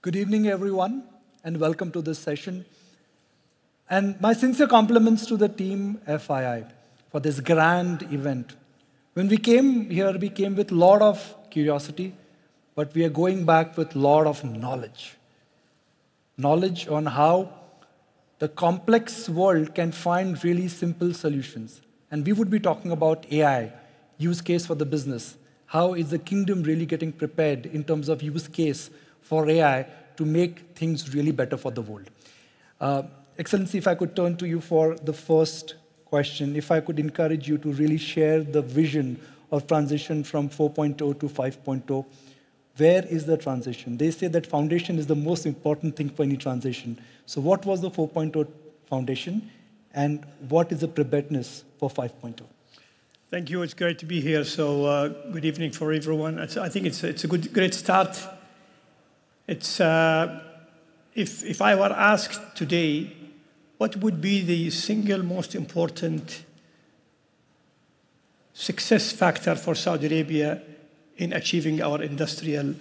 Good evening, everyone, and welcome to this session. And my sincere compliments to the team FII for this grand event. When we came here, we came with a lot of curiosity, but we are going back with a lot of knowledge. Knowledge on how the complex world can find really simple solutions. And we would be talking about AI, use case for the business. How is the kingdom really getting prepared in terms of use case for AI to make things really better for the world? Excellency, if I could turn to you for the first question, if I could encourage you to really share the vision of transition from 4.0 to 5.0. Where is the transition? They say that foundation is the most important thing for any transition. So what was the 4.0 foundation, and what is the preparedness for 5.0? Thank you. It's great to be here. So good evening for everyone. I think it's a great start. It's if I were asked today, what would be the single most important success factor for Saudi Arabia in achieving our industrial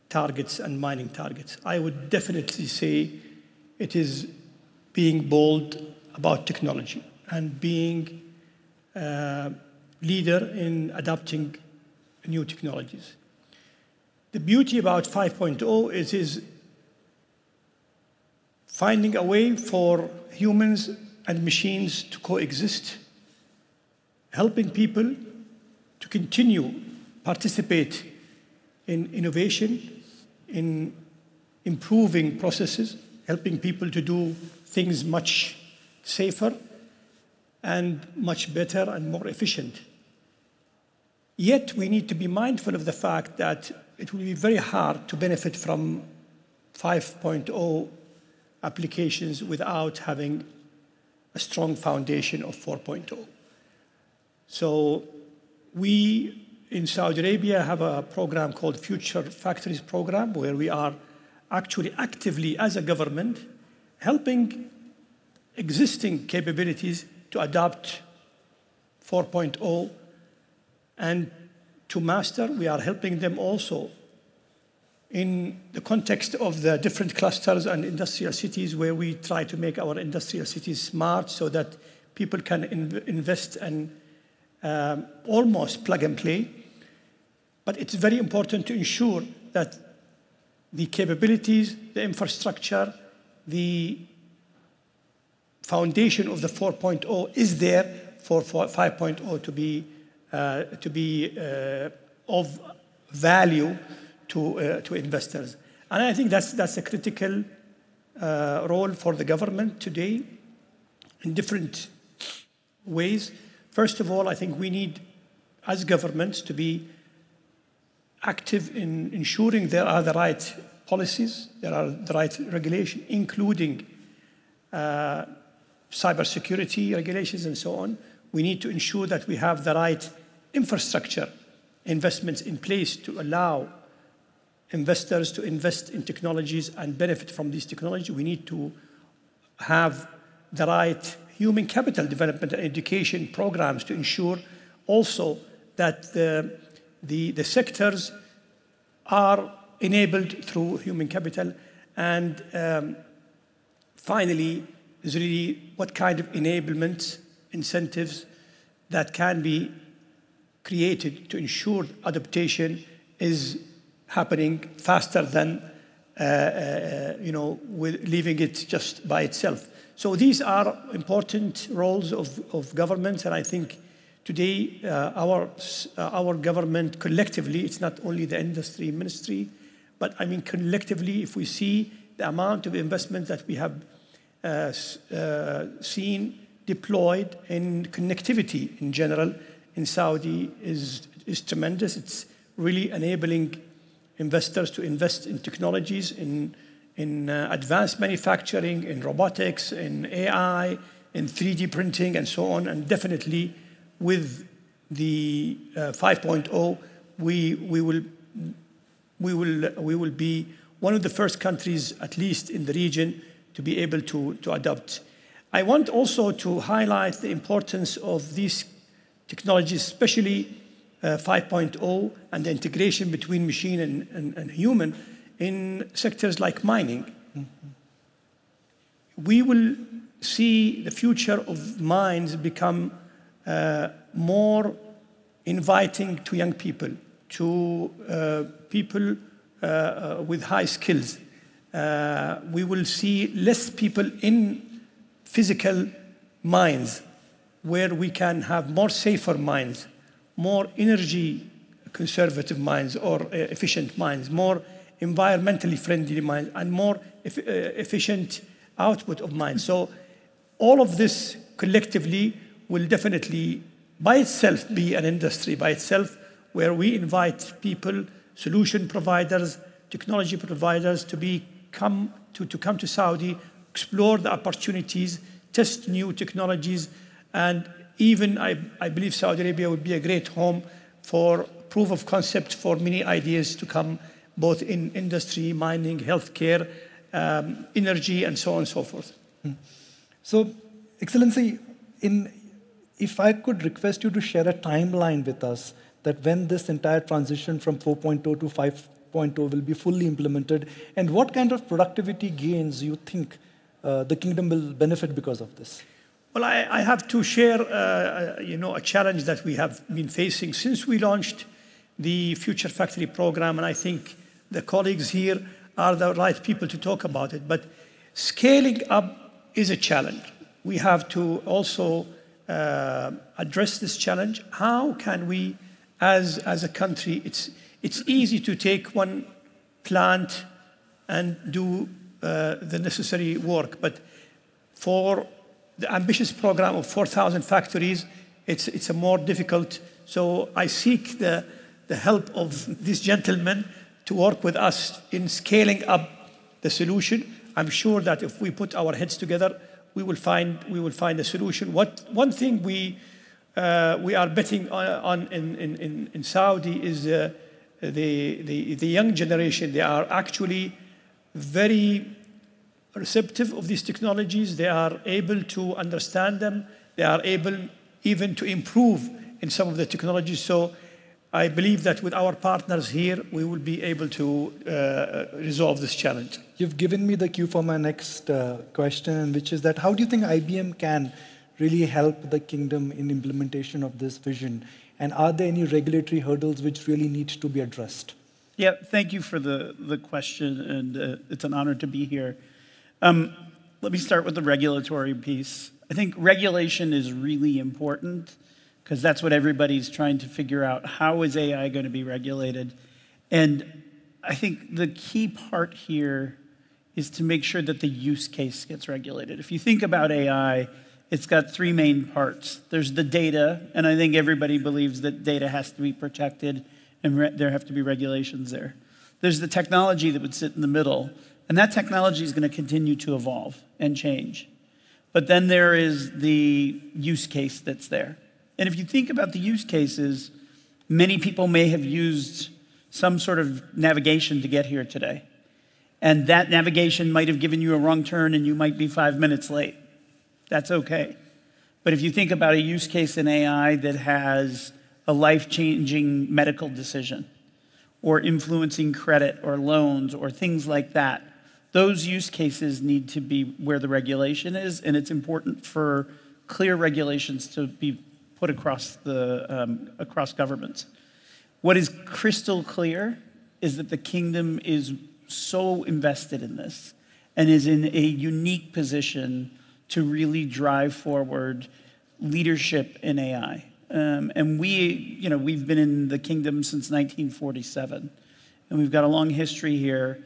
targets and mining targets, I would definitely say it is being bold about technology and being leader in adopting new technologies. The beauty about 5.0 is finding a way for humans and machines to coexist, helping people to continue participate in innovation, in improving processes, helping people to do things much safer and much better and more efficient. Yet we need to be mindful of the fact that it will be very hard to benefit from 5.0 applications without having a strong foundation of 4.0. So we in Saudi Arabia have a program called Future Factories Program, where we are actually actively, as a government, helping existing capabilities to adopt 4.0 and to master. We are helping them also in the context of the different clusters and industrial cities, where we try to make our industrial cities smart so that people can invest and almost plug and play. But it's very important to ensure that the capabilities, the infrastructure, the foundation of the 4.0 is there for 5.0 to be of value to investors. And I think that's a critical role for the government today in different ways. First of all, I think we need, as governments, to be active in ensuring there are the right policies, there are the right regulation, including cybersecurity regulations and so on. We need to ensure that we have the right infrastructure investments in place to allow investors to invest in technologies and benefit from these technologies. We need to have the right human capital development and education programs to ensure also that the sectors are enabled through human capital. And finally, is really what kind of enablement incentives that can be created to ensure adaptation is happening faster than with leaving it just by itself. So these are important roles of government, and I think today our government collectively, it's not only the industry ministry, but I mean collectively, if we see the amount of investment that we have seen deployed in connectivity in general in Saudi is tremendous. It's really enabling investors to invest in technologies, in advanced manufacturing, in robotics, in AI, in 3D printing, and so on. And definitely with the 5.0, we will be one of the first countries, at least in the region, to be able to adopt. I want also to highlight the importance of these technologies, especially 5.0 and the integration between machine and human, in sectors like mining. We will see the future of mines become more inviting to young people, to people with high skills. We will see less people in physical mines, where we can have more safer mines, more energy conservative mines or efficient mines, more environmentally friendly mines, and more efficient output of mines. So all of this collectively will definitely by itself be an industry by itself, where we invite people, solution providers, technology providers to come to Saudi, explore the opportunities, test new technologies, and even I believe Saudi Arabia would be a great home for proof of concept for many ideas to come, both in industry, mining, healthcare, energy, and so on and so forth. So, Excellency, if I could request you to share a timeline with us, that when this entire transition from 4.0 to 5.0 will be fully implemented, and what kind of productivity gains you think the kingdom will benefit because of this? Well, I have to share, a challenge that we have been facing since we launched the Future Factory program, and I think the colleagues here are the right people to talk about it. But scaling up is a challenge. We have to also address this challenge. How can we, as a country, it's easy to take one plant and do the necessary work, but for the ambitious program of 4,000 factories, it's a more difficult. So I seek the help of these gentlemen to work with us in scaling up the solution. I'm sure that if we put our heads together, we will find a solution. One thing we are betting on in Saudi is the young generation. They are actually very receptive of these technologies. They are able to understand them. They are able even to improve in some of the technologies. So I believe that with our partners here, we will be able to resolve this challenge. You've given me the cue for my next question, which is that how do you think IBM can really help the kingdom in implementation of this vision? And are there any regulatory hurdles which really need to be addressed? Yeah, thank you for the question, and it's an honor to be here. Let me start with the regulatory piece. I think regulation is really important because that's what everybody's trying to figure out. How is AI going to be regulated? And I think the key part here is to make sure that the use case gets regulated. If you think about AI, it's got three main parts. There's the data, and I think everybody believes that data has to be protected and there have to be regulations there. There's the technology that would sit in the middle, and that technology is going to continue to evolve and change. But then there is the use case that's there. And if you think about the use cases, many people may have used some sort of navigation to get here today. And that navigation might have given you a wrong turn and you might be 5 minutes late. That's okay. But if you think about a use case in AI that has a life-changing medical decision or influencing credit or loans or things like that, those use cases need to be where the regulation is, and it's important for clear regulations to be put across across governments. What is crystal clear is that the kingdom is so invested in this and is in a unique position to really drive forward leadership in AI. And we've been in the kingdom since 1947, and we've got a long history here,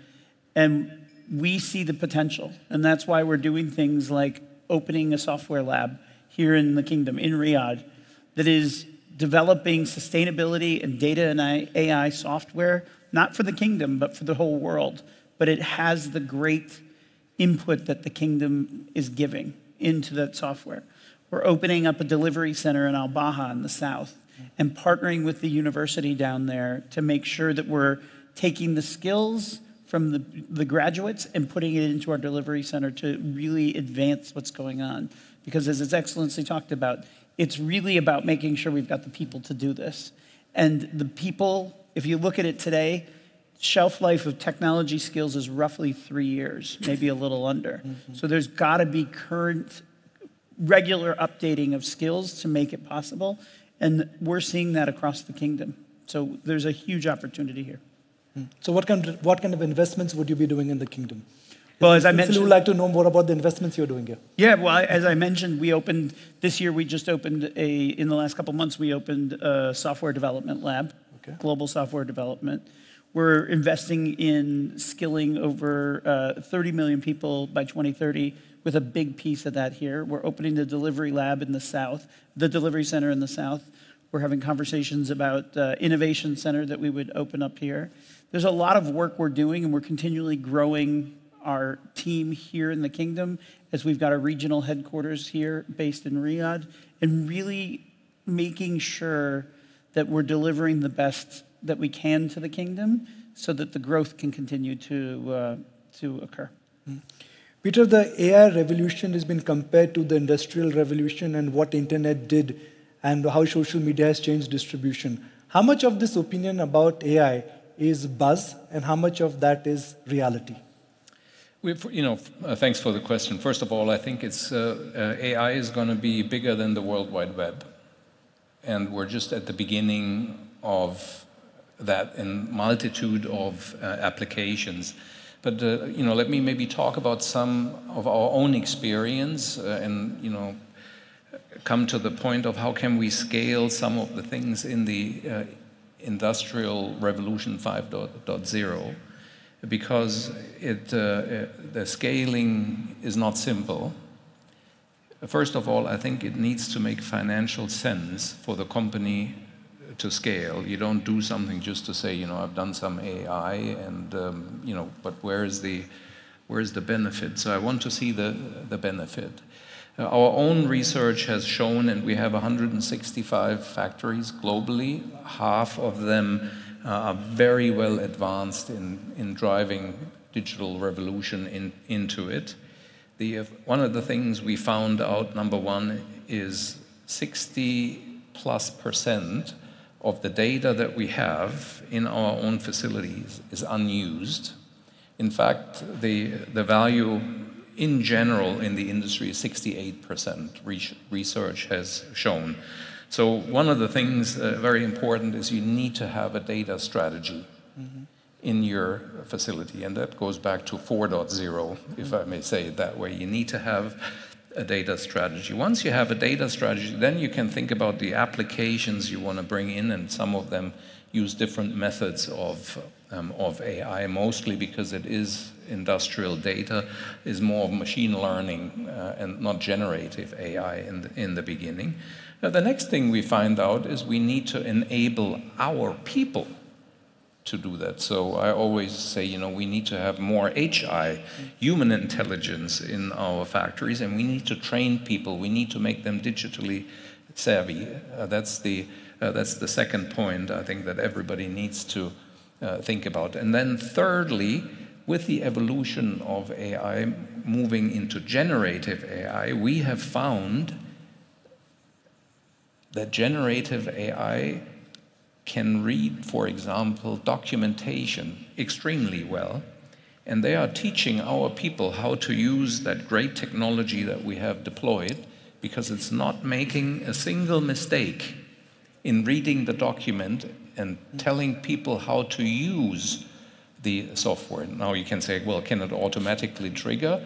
and we see the potential. And that's why we're doing things like opening a software lab here in the kingdom, in Riyadh, that is developing sustainability and data and AI software, not for the kingdom, but for the whole world. But it has the great input that the kingdom is giving into that software. We're opening up a delivery center in Al-Baha in the south and partnering with the university down there to make sure that we're taking the skills from the graduates and putting it into our delivery center to really advance what's going on. Because as His Excellency talked about, it's really about making sure we've got the people to do this. And the people, if you look at it today, shelf life of technology skills is roughly 3 years, maybe a little under. So there's got to be current, regular updating of skills to make it possible. And we're seeing that across the kingdom. So there's a huge opportunity here. So what kind of investments would you be doing in the kingdom? Well, as I mentioned, we would like to know more about the investments you're doing here. Yeah, well, as I mentioned, this year we just opened in the last couple of months, we opened a software development lab, global software development. We're investing in skilling over 30 million people by 2030 with a big piece of that here. We're opening the delivery lab in the south, the delivery center in the south. We're having conversations about innovation center that we would open up here. There's a lot of work we're doing, and we're continually growing our team here in the kingdom as we've got a regional headquarters here based in Riyadh, and really making sure that we're delivering the best that we can to the kingdom so that the growth can continue to occur. Peter, the AI revolution has been compared to the industrial revolution and what internet did and how social media has changed distribution. How much of this opinion about AI is buzz and how much of that is reality? Thanks for the question. First of all, I think AI is going to be bigger than the World Wide Web. And we're just at the beginning of that in multitude of applications. But, let me maybe talk about some of our own experience and, come to the point of how can we scale some of the things in the Industrial Revolution 5.0, because the scaling is not simple. First of all, I think it needs to make financial sense for the company to scale. You don't do something just to say, I've done some AI and, but where is the benefit? So I want to see the benefit. Our own research has shown, and we have 165 factories globally, half of them are very well advanced in driving digital revolution into it. One of the things we found out, number one, is 60+% of the data that we have in our own facilities is unused. In fact, the value in general in the industry is 68%, research has shown. So one of the things very important is you need to have a data strategy in your facility, and that goes back to 4.0, if I may say it that way. You need to have a data strategy. Once you have a data strategy, then you can think about the applications you want to bring in, and some of them use different methods of AI, mostly because it is industrial data, is more of machine learning and not generative AI in the beginning. Now, the next thing we find out is we need to enable our people to do that. So I always say, we need to have more HI, human intelligence in our factories, and we need to train people. We need to make them digitally savvy. That's the second point I think that everybody needs to think about. And then thirdly, with the evolution of AI moving into generative AI, we have found that generative AI can read, for example, documentation extremely well, and they are teaching our people how to use that great technology that we have deployed, because it's not making a single mistake in reading the document and telling people how to use the software. Now you can say, well, can it automatically trigger?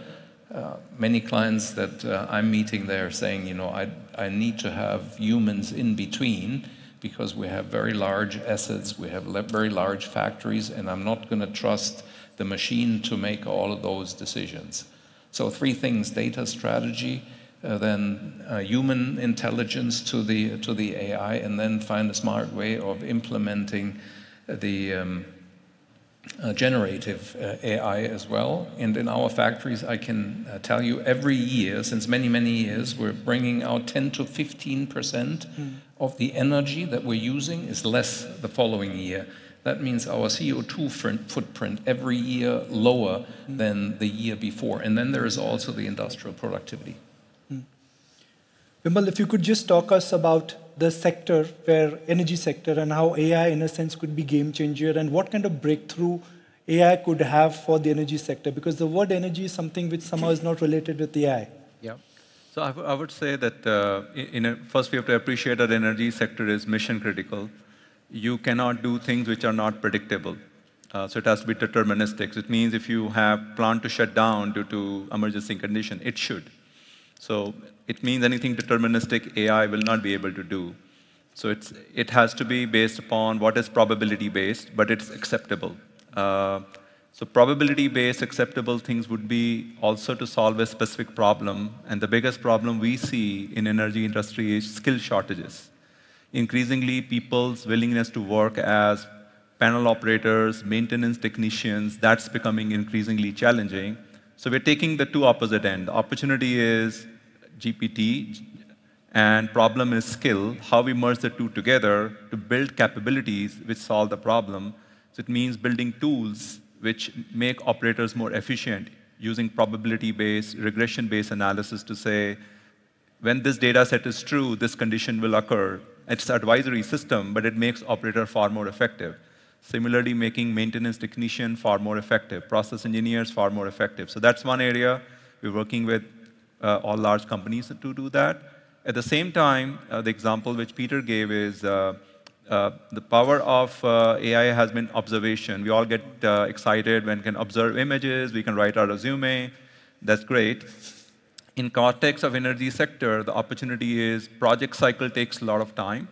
Many clients that I'm meeting, they're saying, I need to have humans in between, because we have very large assets, we have very large factories, and I'm not going to trust the machine to make all of those decisions. So three things: data strategy, then human intelligence to the AI, and then find a smart way of implementing the generative AI as well. And in our factories, I can tell you, every year, since many, many years, we're bringing out 10 to 15% of the energy that we're using is less the following year. That means our CO2 footprint every year lower than the year before. And then there is also the industrial productivity. Vimal, if you could just talk us about the sector, where energy sector, and how AI, in a sense, could be game changer, and what kind of breakthrough AI could have for the energy sector? Because the word energy is something which somehow is not related with AI. Yeah. So I would say that first we have to appreciate that the energy sector is mission critical. You cannot do things which are not predictable. So it has to be deterministic. So it means if you have plant to shut down due to emergency condition, it should. So it means anything deterministic AI will not be able to do. So it has to be based upon what is probability based, but it's acceptable. So probability-based acceptable things would be also to solve a specific problem. And the biggest problem we see in energy industry is skill shortages. Increasingly, people's willingness to work as panel operators, maintenance technicians, that's becoming increasingly challenging. So we're taking the two opposite ends. Opportunity is GPT, and problem is skill. How we merge the two together to build capabilities which solve the problem. So it means building tools which make operators more efficient, using probability-based, regression-based analysis to say, when this data set is true, this condition will occur. It's an advisory system, but it makes operator far more effective. Similarly, making maintenance technician far more effective, process engineers far more effective. So that's one area. We're working with all large companies to do that. At the same time, the example which Peter gave is the power of AI has been observation. We all get excited when we can observe images, we can write our resume. That's great. In context of energy sector, the opportunity is project cycle takes a lot of time.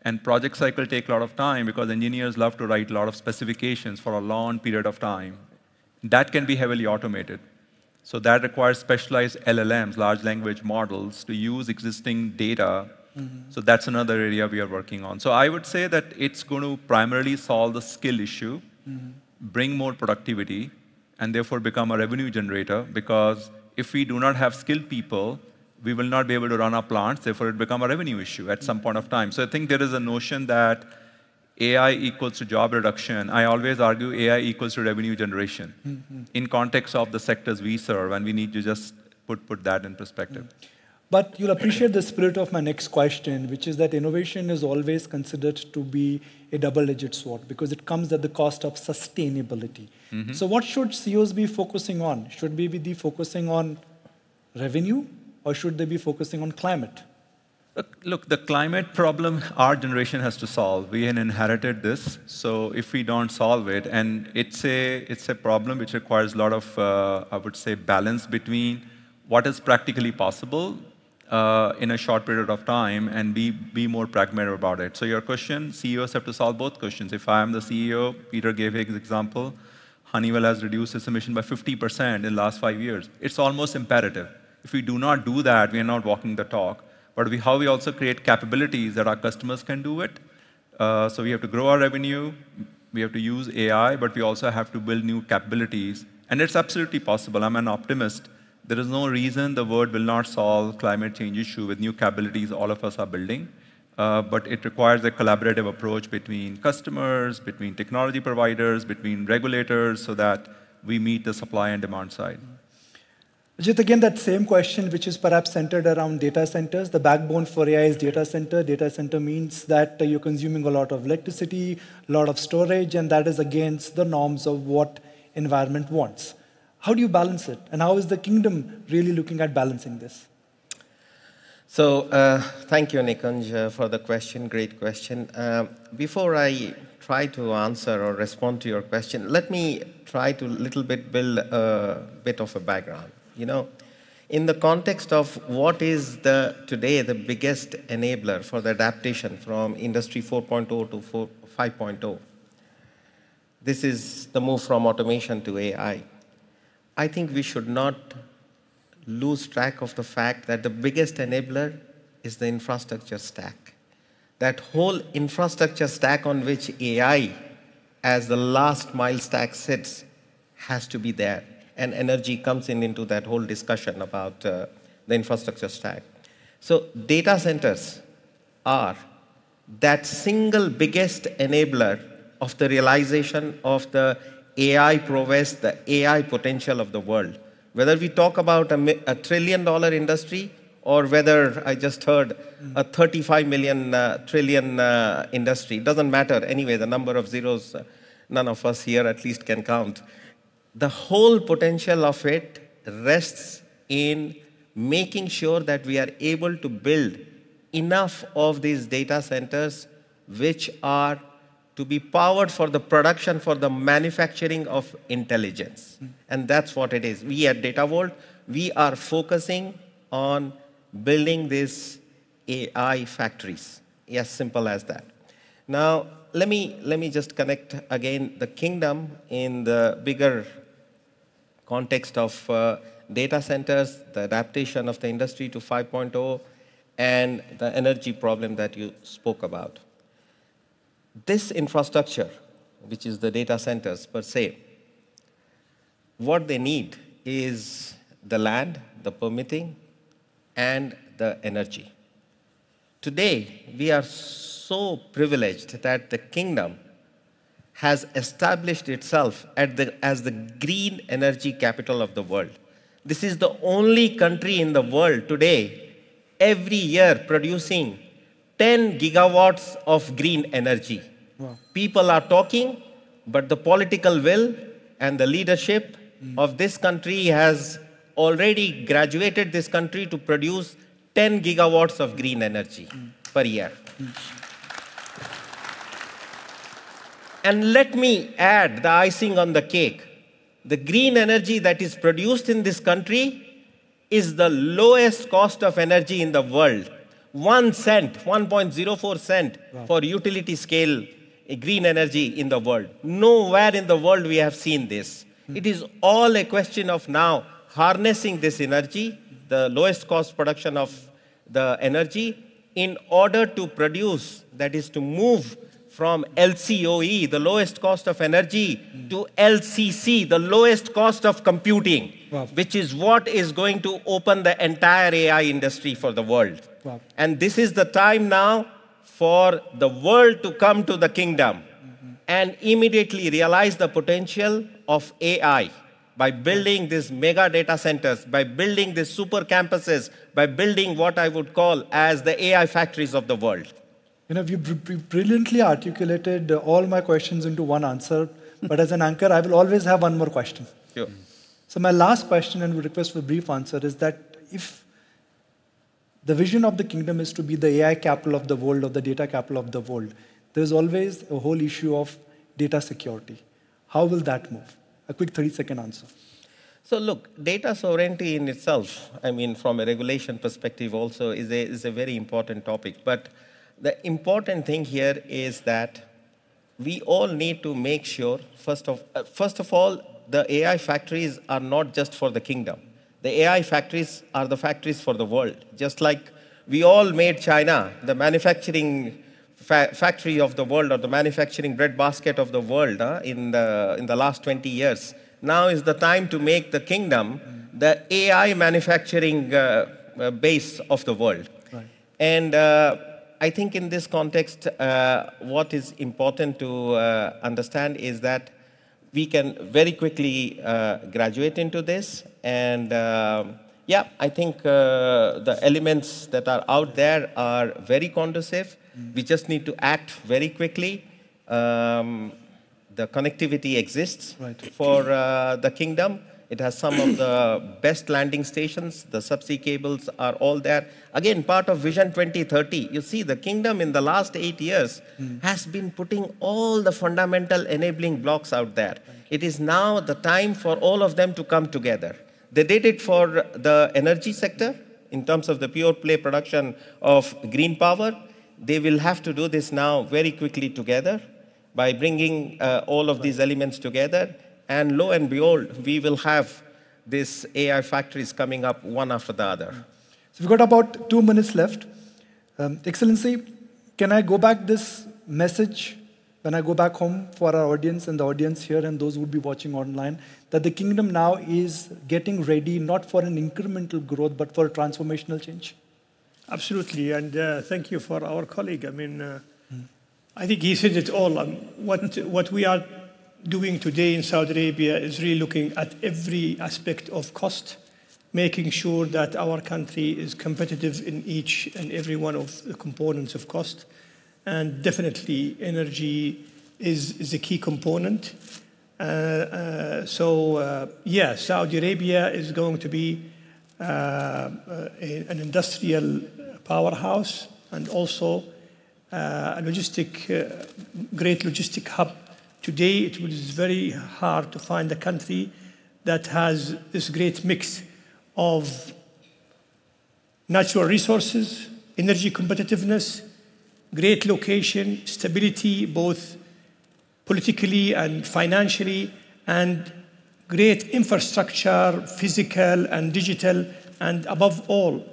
And project cycle take a lot of time because engineers love to write a lot of specifications for a long period of time. That can be heavily automated. So that requires specialized LLMs, large language models, to use existing data. So that's another area we are working on. So I would say that it's going to primarily solve the skill issue, bring more productivity, and therefore become a revenue generator, because if we do not have skilled people, we will not be able to run our plants, therefore it become a revenue issue at some point of time. So I think there is a notion that AI equals to job reduction. I always argue AI equals to revenue generation in context of the sectors we serve, and we need to just put that in perspective. But you'll appreciate the spirit of my next question, which is that innovation is always considered to be a double-edged sword because it comes at the cost of sustainability. So what should CEOs be focusing on? Should we be focusing on revenue, or should they be focusing on climate? Look, the climate problem our generation has to solve. We inherited this, so if we don't solve it, and it's a problem which requires a lot of, I would say, balance between what is practically possible in a short period of time and be more pragmatic about it. So your question, CEOs have to solve both questions. If I am the CEO, Peter gave his example, Honeywell has reduced its emission by 50% in the last 5 years. It's almost imperative. If we do not do that, we are not walking the talk. But how we also create capabilities that our customers can do it. So we have to grow our revenue, we have to use AI, but we also have to build new capabilities. And it's absolutely possible. I'm an optimist. There is no reason the world will not solve climate change issue with new capabilities all of us are building. But it requires a collaborative approach between customers, between technology providers, between regulators, so that we meet the supply and demand side. Rajit, again, that same question, which is perhaps centered around data centers. The backbone for AI is data center. Data center means that you're consuming a lot of electricity, a lot of storage, and that is against the norms of what environment wants. How do you balance it? And how is the kingdom really looking at balancing this? So thank you, Nikunj, for the question. Great question. Before I try to answer or respond to your question, let me try to little bit build a bit of a background. You know, in the context of what is today the biggest enabler for the adaptation from Industry 4.0 to 5.0, this is the move from automation to AI. I think we should not lose track of the fact that the biggest enabler is the infrastructure stack. That whole infrastructure stack on which AI, as the last mile stack sits, has to be there. And energy comes into that whole discussion about the infrastructure stack. So data centers are that single biggest enabler of the realization of the AI prowess, the AI potential of the world. Whether we talk about a $1 trillion industry or whether I just heard a 35 million trillion industry. It doesn't matter. Anyway, the number of zeros, none of us here at least can count. The whole potential of it rests in making sure that we are able to build enough of these data centers which are to be powered for the production, for the manufacturing of intelligence. And that's what it is. We at Data Vault, we are focusing on building these AI factories. As simple as that. Now, let me just connect again the kingdom in the bigger context of data centers, the adaptation of the industry to 5.0, and the energy problem that you spoke about. This infrastructure, which is the data centers per se, what they need is the land, the permitting, and the energy. Today, we are so privileged that the kingdom has established itself as the green energy capital of the world. This is the only country in the world today, every year producing 10 gigawatts of green energy. Wow. People are talking, but the political will and the leadership of this country has already graduated this country to produce 10 gigawatts of green energy per year. And let me add the icing on the cake. The green energy that is produced in this country is the lowest cost of energy in the world. 1 cent, 1.04 cent for utility scale green energy in the world. Nowhere in the world we have seen this. It is all a question of now harnessing this energy, the lowest cost production of the energy, in order to produce, that is to move from LCOE, the lowest cost of energy, to LCC, the lowest cost of computing, which is what is going to open the entire AI industry for the world. And this is the time now for the world to come to the kingdom and immediately realize the potential of AI by building these mega data centers, by building these super campuses, by building what I would call as the AI factories of the world. You know, you brilliantly articulated all my questions into one answer, but as an anchor, I will always have one more question. Sure. So my last question, and would request for a brief answer, is that if the vision of the kingdom is to be the AI capital of the world, or the data capital of the world, there's always a whole issue of data security. How will that move? A quick 30-second answer. So look, data sovereignty in itself, I mean, from a regulation perspective also, is a very important topic. But the important thing here is that we all need to make sure, first of all, the AI factories are not just for the kingdom. The AI factories are the factories for the world. Just like we all made China the manufacturing factory of the world, or the manufacturing breadbasket of the world in the last 20 years. Now is the time to make the kingdom the AI manufacturing base of the world. Right. And I think in this context, what is important to understand is that we can very quickly graduate into this. And yeah, I think the elements that are out there are very conducive. We just need to act very quickly. The connectivity exists for the kingdom. It has some of the best landing stations. The subsea cables are all there. Again, part of Vision 2030. You see, the kingdom in the last 8 years has been putting all the fundamental enabling blocks out there. It is now the time for all of them to come together. They did it for the energy sector in terms of the pure play production of green power. They will have to do this now very quickly together by bringing all of these elements together. And lo and behold, we will have these AI factories coming up one after the other. So we've got about 2 minutes left. Excellency, can I go back this message when I go back home for our audience and the audience here and those who would be watching online, that the kingdom now is getting ready not for an incremental growth, but for a transformational change? Absolutely, and thank you for our colleague. I mean, I think he said it all. What we are doing today in Saudi Arabia is really looking at every aspect of cost making sure that our country is competitive in each and every one of the components of cost. And definitely energy is a key component. Yeah, Saudi Arabia is going to be an industrial powerhouse and also a great logistic hub. Today, it is very hard to find a country that has this great mix of natural resources, energy competitiveness, great location, stability, both politically and financially, and great infrastructure, physical and digital, and above all,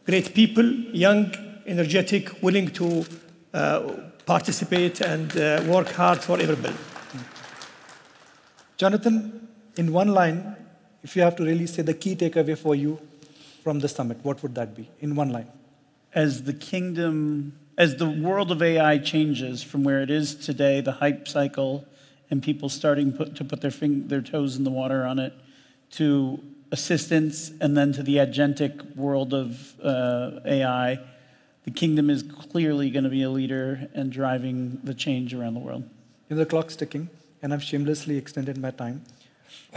great people, young, energetic, willing to participate and work hard for everybody. Jonathan, in one line, if you have to really say the key takeaway for you from the summit, what would that be, in one line? As the world of AI changes from where it is today, the hype cycle, and people starting to put their toes in the water on it, to assistance, and then to the agentic world of AI, the kingdom is clearly going to be a leader and driving the change around the world. The clock's ticking, and I've shamelessly extended my time.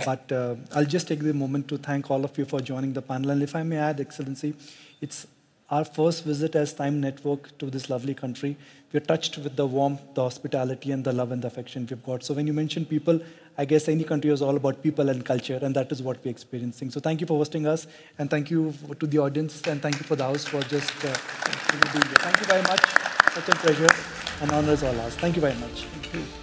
But I'll just take the moment to thank all of you for joining the panel. And if I may add, Excellency, it's our first visit as Time Network to this lovely country. We're touched with the warmth, the hospitality, and the love and the affection we've got. So when you mention people, I guess any country is all about people and culture, and that is what we're experiencing. So thank you for hosting us, and thank you to the audience, and thank you for the house for just being here. Thank you very much. Such a pleasure, and honor is all ours. Thank you very much. Thank you.